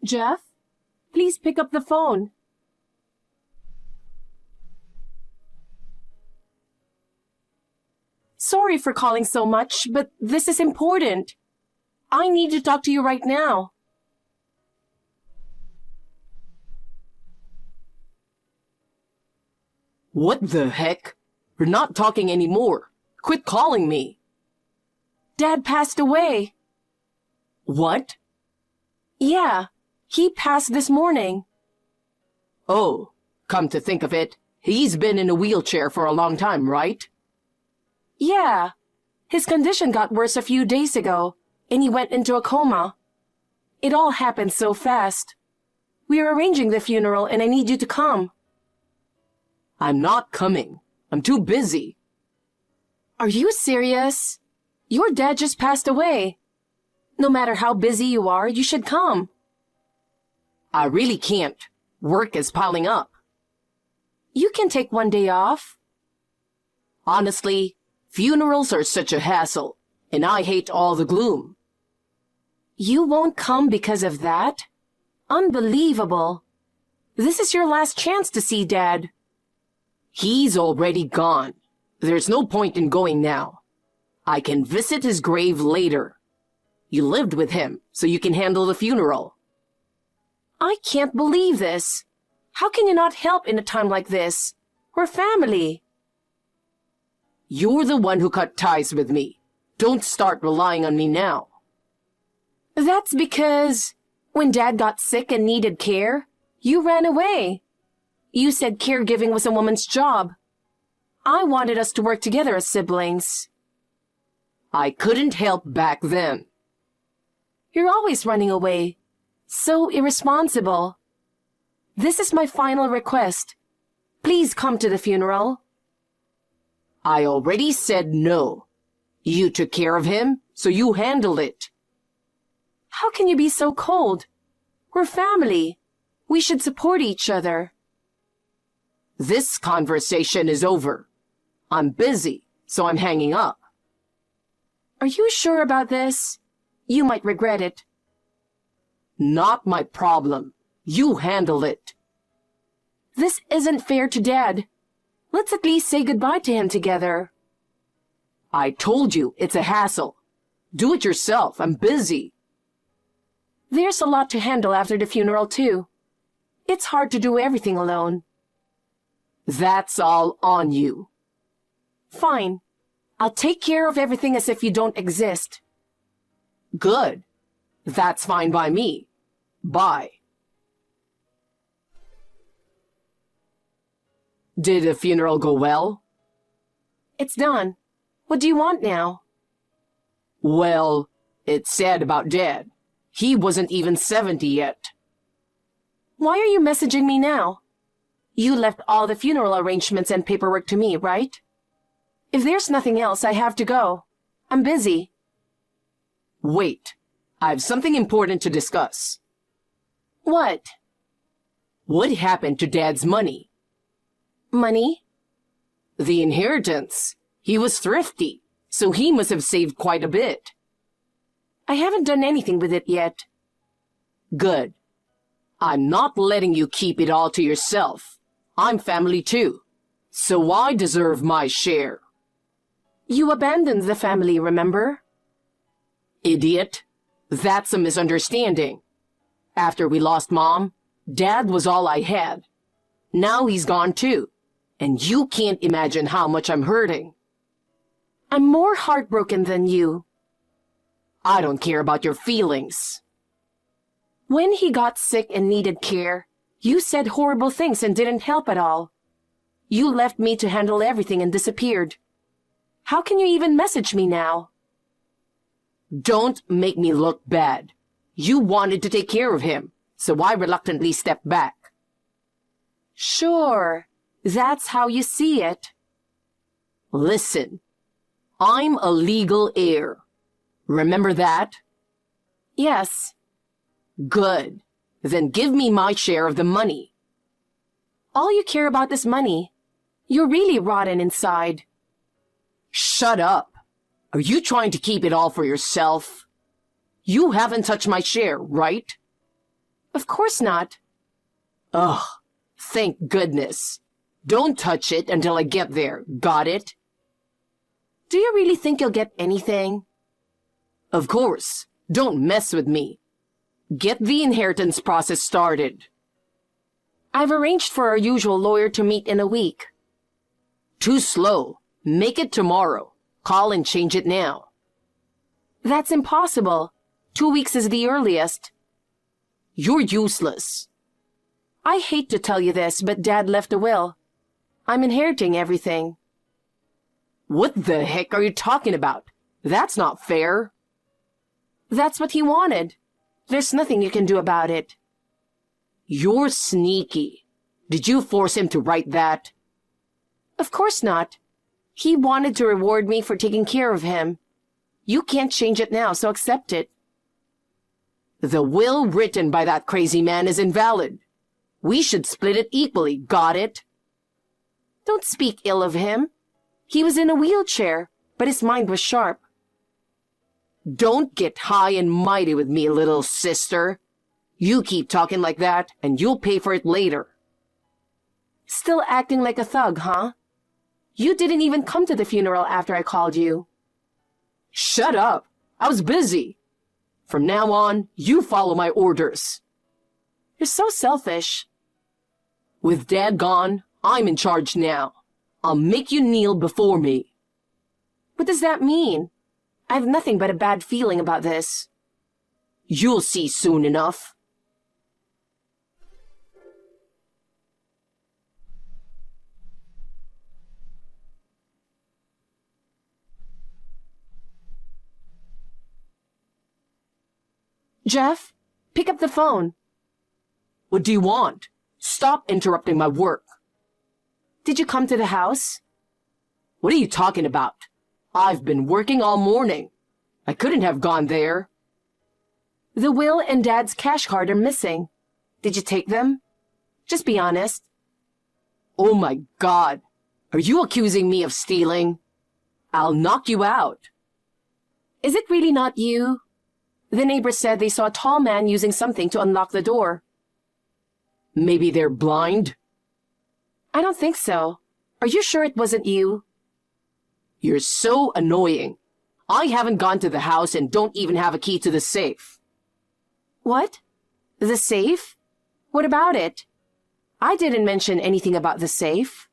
Jeff, please pick up the phone. Sorry for calling so much, but this is important. I need to talk to you right now. What the heck? We're not talking anymore. Quit calling me. Dad passed away. What? Yeah, he passed this morning. Oh, come to think of it, he's been in a wheelchair for a long time, right? Yeah, his condition got worse a few days ago, and he went into a coma. It all happened so fast. We are arranging the funeral, and I need you to come. I'm not coming. I'm too busy. Are you serious? Your dad just passed away. No matter how busy you are, you should come. I really can't. Work is piling up. You can take one day off. Honestly, funerals are such a hassle, and I hate all the gloom. You won't come because of that? Unbelievable. This is your last chance to see Dad. He's already gone. There's no point in going now. I can visit his grave later. You lived with him, so you can handle the funeral. I can't believe this. How can you not help in a time like this? We're family. You're the one who cut ties with me. Don't start relying on me now. That's because when Dad got sick and needed care, you ran away. You said caregiving was a woman's job. I wanted us to work together as siblings. I couldn't help back then. You're always running away. So irresponsible. This is my final request. Please come to the funeral. I already said no. You took care of him, so you handle it. How can you be so cold? We're family. We should support each other. This conversation is over. I'm busy, so I'm hanging up. Are you sure about this? You might regret it. Not my problem. You handle it. This isn't fair to Dad. Let's at least say goodbye to him together. I told you it's a hassle. Do it yourself. I'm busy. There's a lot to handle after the funeral, too. It's hard to do everything alone. That's all on you. Fine. I'll take care of everything as if you don't exist. Good. That's fine by me. Bye. Did the funeral go well? It's done. What do you want now? Well, it's sad about Dad. He wasn't even 70 yet. Why are you messaging me now? You left all the funeral arrangements and paperwork to me, right? If there's nothing else, I have to go. I'm busy. Wait. I have something important to discuss. What? What happened to Dad's money? Money? The inheritance. He was thrifty, so he must have saved quite a bit. I haven't done anything with it yet. Good. I'm not letting you keep it all to yourself. I'm family too, so I deserve my share. You abandoned the family, remember? Idiot. That's a misunderstanding. After we lost Mom, Dad was all I had. Now he's gone too, and you can't imagine how much I'm hurting. I'm more heartbroken than you. I don't care about your feelings. When he got sick and needed care, you said horrible things and didn't help at all. You left me to handle everything and disappeared. How can you even message me now? Don't make me look bad. You wanted to take care of him, so I reluctantly stepped back. Sure, that's how you see it. Listen, I'm a legal heir. Remember that? Yes. Good. Then give me my share of the money. All you care about is money. You're really rotten inside. Shut up. Are you trying to keep it all for yourself? You haven't touched my share, right? Of course not. Ugh, thank goodness. Don't touch it until I get there, got it? Do you really think you'll get anything? Of course. Don't mess with me. Get the inheritance process started. I've arranged for our usual lawyer to meet in a week. Too slow. Make it tomorrow. Call and change it now. That's impossible. 2 weeks is the earliest. You're useless. I hate to tell you this, but Dad left a will. I'm inheriting everything. What the heck are you talking about? That's not fair. That's what he wanted. There's nothing you can do about it. You're sneaky. Did you force him to write that? Of course not. He wanted to reward me for taking care of him. You can't change it now, so accept it. The will written by that crazy man is invalid. We should split it equally, got it? Don't speak ill of him. He was in a wheelchair, but his mind was sharp. Don't get high and mighty with me, little sister. You keep talking like that, and you'll pay for it later. Still acting like a thug, huh? You didn't even come to the funeral after I called you. Shut up. I was busy. From now on, you follow my orders. You're so selfish. With Dad gone, I'm in charge now. I'll make you kneel before me. What does that mean? I have nothing but a bad feeling about this. You'll see soon enough. Jeff, pick up the phone. What do you want? Stop interrupting my work. Did you come to the house? What are you talking about? I've been working all morning. I couldn't have gone there. The will and Dad's cash card are missing. Did you take them? Just be honest. Oh my God. Are you accusing me of stealing? I'll knock you out. Is it really not you? The neighbors said they saw a tall man using something to unlock the door. Maybe they're blind? I don't think so. Are you sure it wasn't you? You're so annoying. I haven't gone to the house and don't even have a key to the safe. What? The safe? What about it? I didn't mention anything about the safe.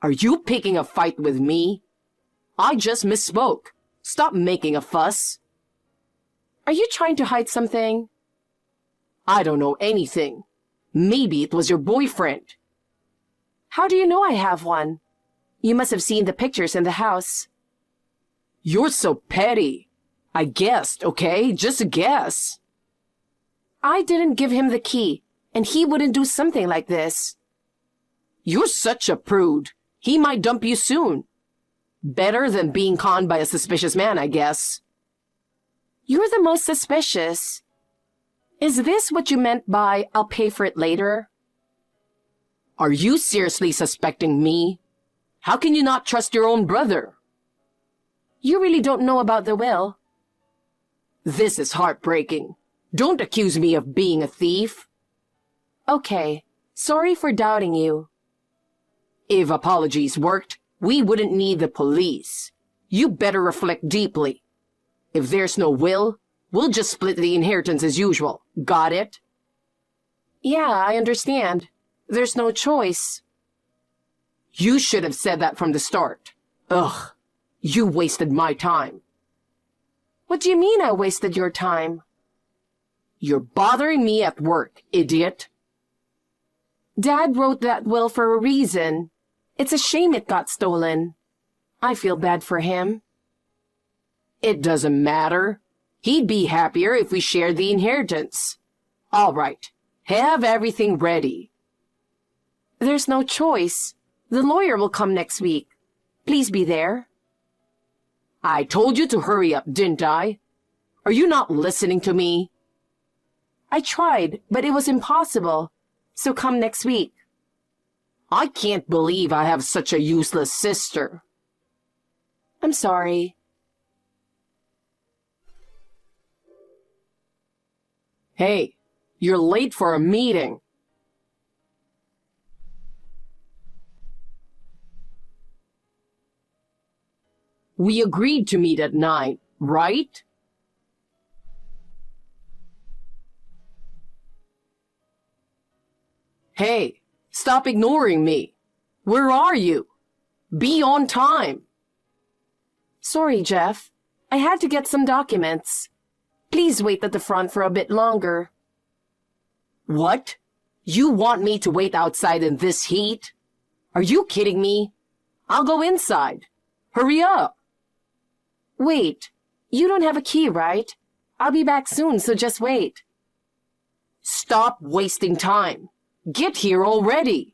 Are you picking a fight with me? I just misspoke. Stop making a fuss. Are you trying to hide something? I don't know anything. Maybe it was your boyfriend. How do you know I have one? You must have seen the pictures in the house. You're so petty. I guessed, okay? Just a guess. I didn't give him the key, and he wouldn't do something like this. You're such a prude. He might dump you soon. Better than being conned by a suspicious man, I guess. You're the most suspicious. Is this what you meant by, I'll pay for it later? Are you seriously suspecting me? How can you not trust your own brother? You really don't know about the will. This is heartbreaking. Don't accuse me of being a thief. Okay, sorry for doubting you. If apologies worked, we wouldn't need the police. You better reflect deeply. If there's no will, we'll just split the inheritance as usual. Got it? Yeah, I understand. There's no choice. You should have said that from the start. Ugh, you wasted my time. What do you mean I wasted your time? You're bothering me at work, idiot. Dad wrote that will for a reason. It's a shame it got stolen. I feel bad for him. It doesn't matter. He'd be happier if we shared the inheritance. All right, have everything ready. There's no choice. The lawyer will come next week. Please be there. I told you to hurry up, didn't I? Are you not listening to me? I tried, but it was impossible. So come next week. I can't believe I have such a useless sister. I'm sorry. Hey, You're late for a meeting. We agreed to meet at 9, right? Hey, stop ignoring me. Where are you? Be on time. Sorry, Jeff. I had to get some documents. Please wait at the front for a bit longer. What? You want me to wait outside in this heat? Are you kidding me? I'll go inside. Hurry up. Wait, you don't have a key, right? I'll be back soon, so just wait. Stop wasting time. Get here already.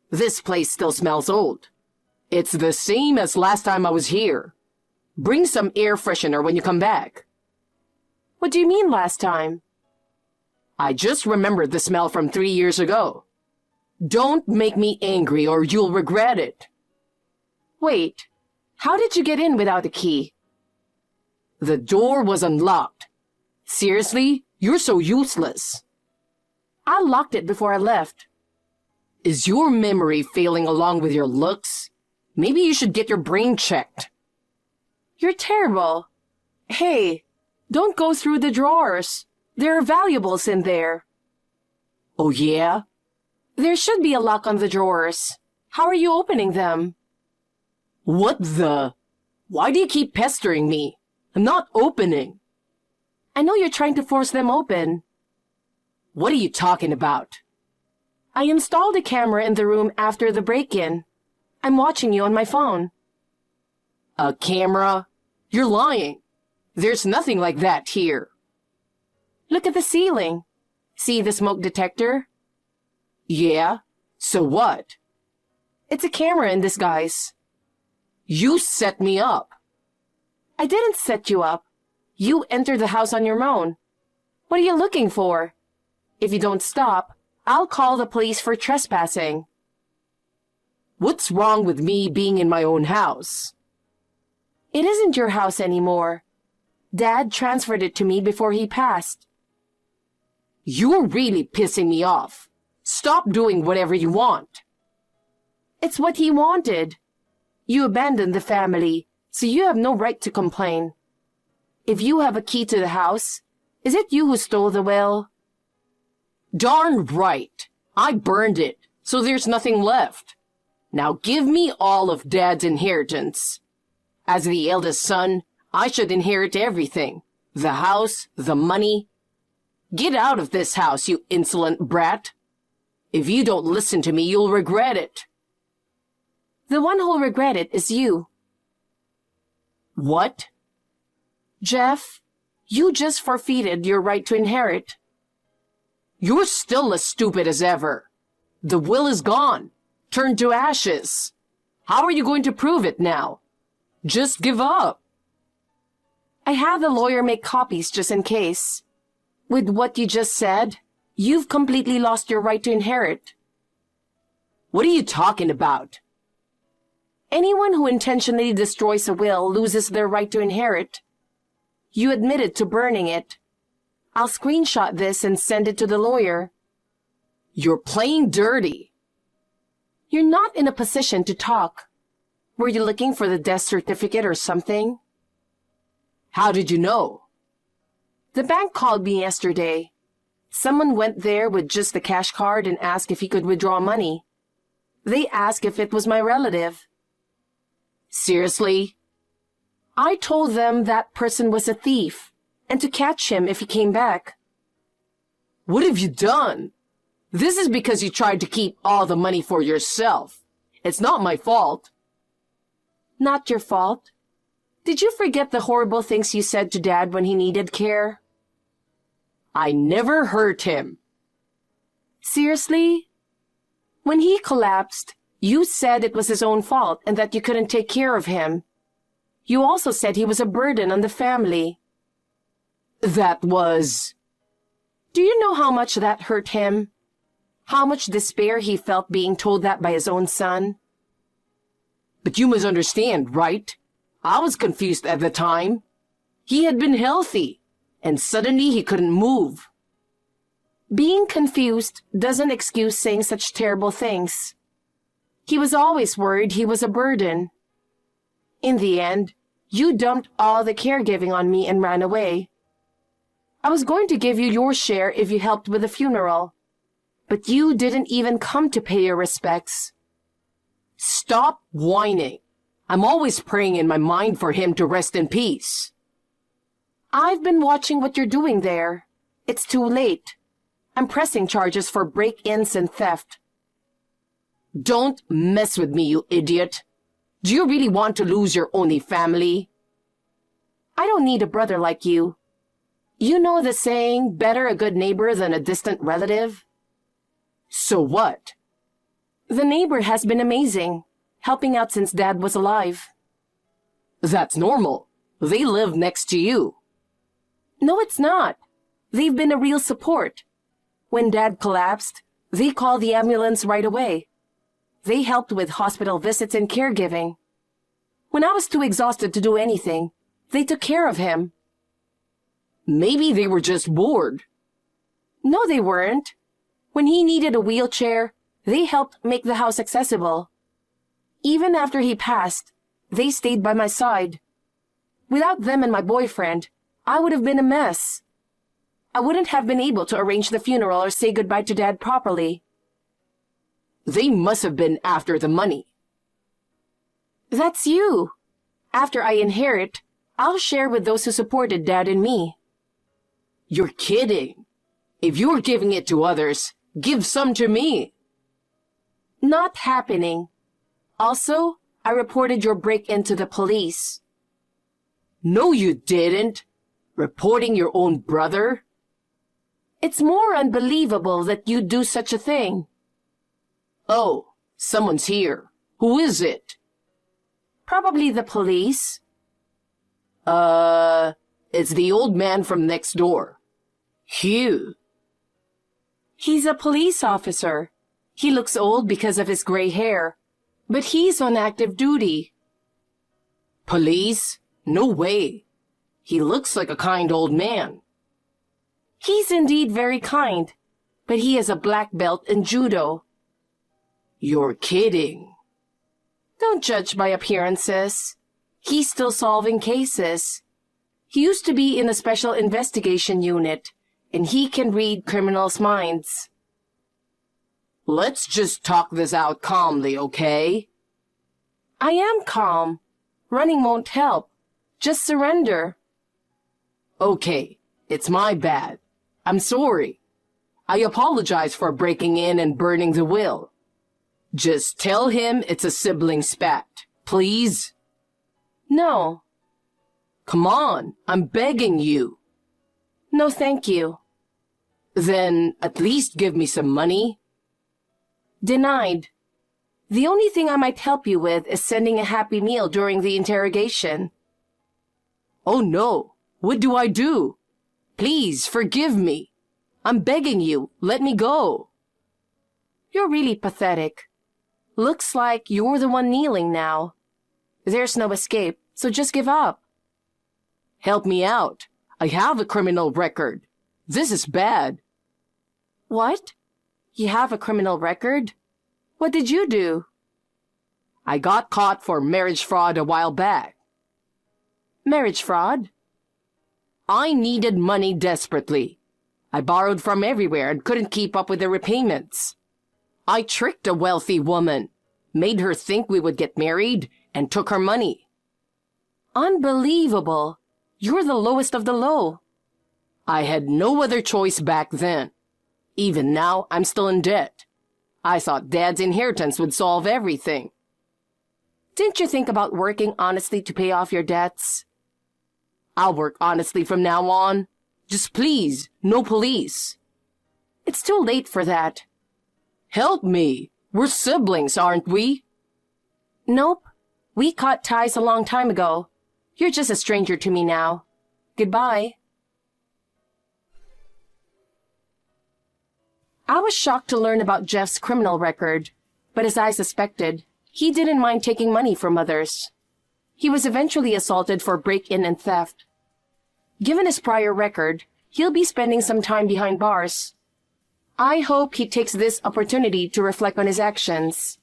This place still smells old. It's the same as last time I was here. Bring some air freshener when you come back. What do you mean last time? I just remembered the smell from 3 years ago. Don't make me angry or you'll regret it. Wait, how did you get in without a key? The door was unlocked. Seriously? You're so useless. I locked it before I left. Is your memory failing along with your looks? Maybe you should get your brain checked. You're terrible. Hey, don't go through the drawers. There are valuables in there. Oh, yeah? There should be a lock on the drawers. How are you opening them? What the? Why do you keep pestering me? I'm not opening. I know you're trying to force them open. What are you talking about? I installed a camera in the room after the break-in. I'm watching you on my phone. A camera? You're lying. There's nothing like that here. Look at the ceiling. See the smoke detector? Yeah? So what? It's a camera in disguise. You set me up. I didn't set you up. You entered the house on your own. What are you looking for? If you don't stop, I'll call the police for trespassing. What's wrong with me being in my own house? It isn't your house anymore. Dad transferred it to me before he passed. You're really pissing me off. Stop doing whatever you want. It's what he wanted. You abandoned the family, so you have no right to complain. If you have a key to the house, is it you who stole the will? Darn right. I burned it, so there's nothing left. Now give me all of Dad's inheritance. As the eldest son, I should inherit everything. The house, the money. Get out of this house, you insolent brat. If you don't listen to me, you'll regret it. The one who'll regret it is you. What? Jeff, you just forfeited your right to inherit. You're still as stupid as ever. The will is gone, turned to ashes. How are you going to prove it now? Just give up. I had the lawyer make copies just in case. With what you just said, you've completely lost your right to inherit. What are you talking about? Anyone who intentionally destroys a will loses their right to inherit. You admitted to burning it. I'll screenshot this and send it to the lawyer. You're playing dirty. You're not in a position to talk. Were you looking for the death certificate or something? How did you know? The bank called me yesterday. Someone went there with just the cash card and asked if he could withdraw money. They asked if it was my relative. Seriously? I told them that person was a thief, and to catch him if he came back. What have you done? This is because you tried to keep all the money for yourself. It's not my fault. Not your fault. Did you forget the horrible things you said to Dad when he needed care? I never hurt him. Seriously? When he collapsed, you said it was his own fault and that you couldn't take care of him. You also said he was a burden on the family. That was... Do you know how much that hurt him? How much despair he felt being told that by his own son? But you misunderstand, right? I was confused at the time. He had been healthy, and suddenly he couldn't move. Being confused doesn't excuse saying such terrible things. He was always worried he was a burden. In the end, you dumped all the caregiving on me and ran away. I was going to give you your share if you helped with the funeral, but you didn't even come to pay your respects. Stop whining. I'm always praying in my mind for him to rest in peace. I've been watching what you're doing there. It's too late. I'm pressing charges for break-ins and theft. Don't mess with me, you idiot. Do you really want to lose your only family? I don't need a brother like you. You know the saying, better a good neighbor than a distant relative? So what? The neighbor has been amazing, helping out since Dad was alive. That's normal. They live next to you. No, it's not. They've been a real support. When Dad collapsed, they called the ambulance right away. They helped with hospital visits and caregiving. When I was too exhausted to do anything, they took care of him. Maybe they were just bored. No, they weren't. When he needed a wheelchair, they helped make the house accessible. Even after he passed, they stayed by my side. Without them and my boyfriend, I would have been a mess. I wouldn't have been able to arrange the funeral or say goodbye to Dad properly. They must have been after the money. That's you. After I inherit, I'll share with those who supported Dad and me. You're kidding. If you're giving it to others, give some to me. Not happening. Also, I reported your break-in to the police. No, you didn't. Reporting your own brother? It's more unbelievable that you'd do such a thing. Oh, someone's here. Who is it? Probably the police. It's the old man from next door. Hugh. He's a police officer. He looks old because of his gray hair, but he's on active duty. Police? No way. He looks like a kind old man. He's indeed very kind, but he has a black belt in judo. You're kidding. Don't judge by appearances. He's still solving cases. He used to be in a special investigation unit, and he can read criminals' minds. Let's just talk this out calmly, okay? I am calm. Running won't help. Just surrender. Okay, it's my bad. I'm sorry. I apologize for breaking in and burning the will. Just tell him it's a sibling spat, please? No. Come on, I'm begging you. No, thank you. Then at least give me some money. Denied. The only thing I might help you with is sending a happy meal during the interrogation. Oh no, what do I do? Please forgive me. I'm begging you, let me go. You're really pathetic. Looks like you're the one kneeling now. There's no escape, so just give up. Help me out. I have a criminal record. This is bad. What? You have a criminal record? What did you do? I got caught for marriage fraud a while back. Marriage fraud? I needed money desperately. I borrowed from everywhere and couldn't keep up with the repayments. I tricked a wealthy woman, made her think we would get married, and took her money. Unbelievable. You're the lowest of the low. I had no other choice back then. Even now, I'm still in debt. I thought Dad's inheritance would solve everything. Didn't you think about working honestly to pay off your debts? I'll work honestly from now on. Just please, no police. It's too late for that. Help me. We're siblings, aren't we? Nope. We cut ties a long time ago. You're just a stranger to me now. Goodbye. I was shocked to learn about Jeff's criminal record, but as I suspected, he didn't mind taking money from others. He was eventually assaulted for break-in and theft. Given his prior record, he'll be spending some time behind bars. I hope he takes this opportunity to reflect on his actions.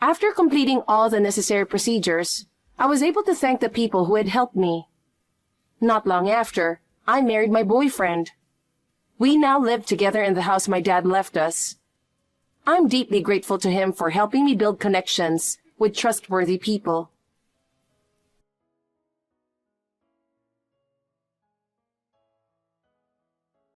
After completing all the necessary procedures, I was able to thank the people who had helped me. Not long after, I married my boyfriend. We now live together in the house my dad left us. I'm deeply grateful to him for helping me build connections with trustworthy people.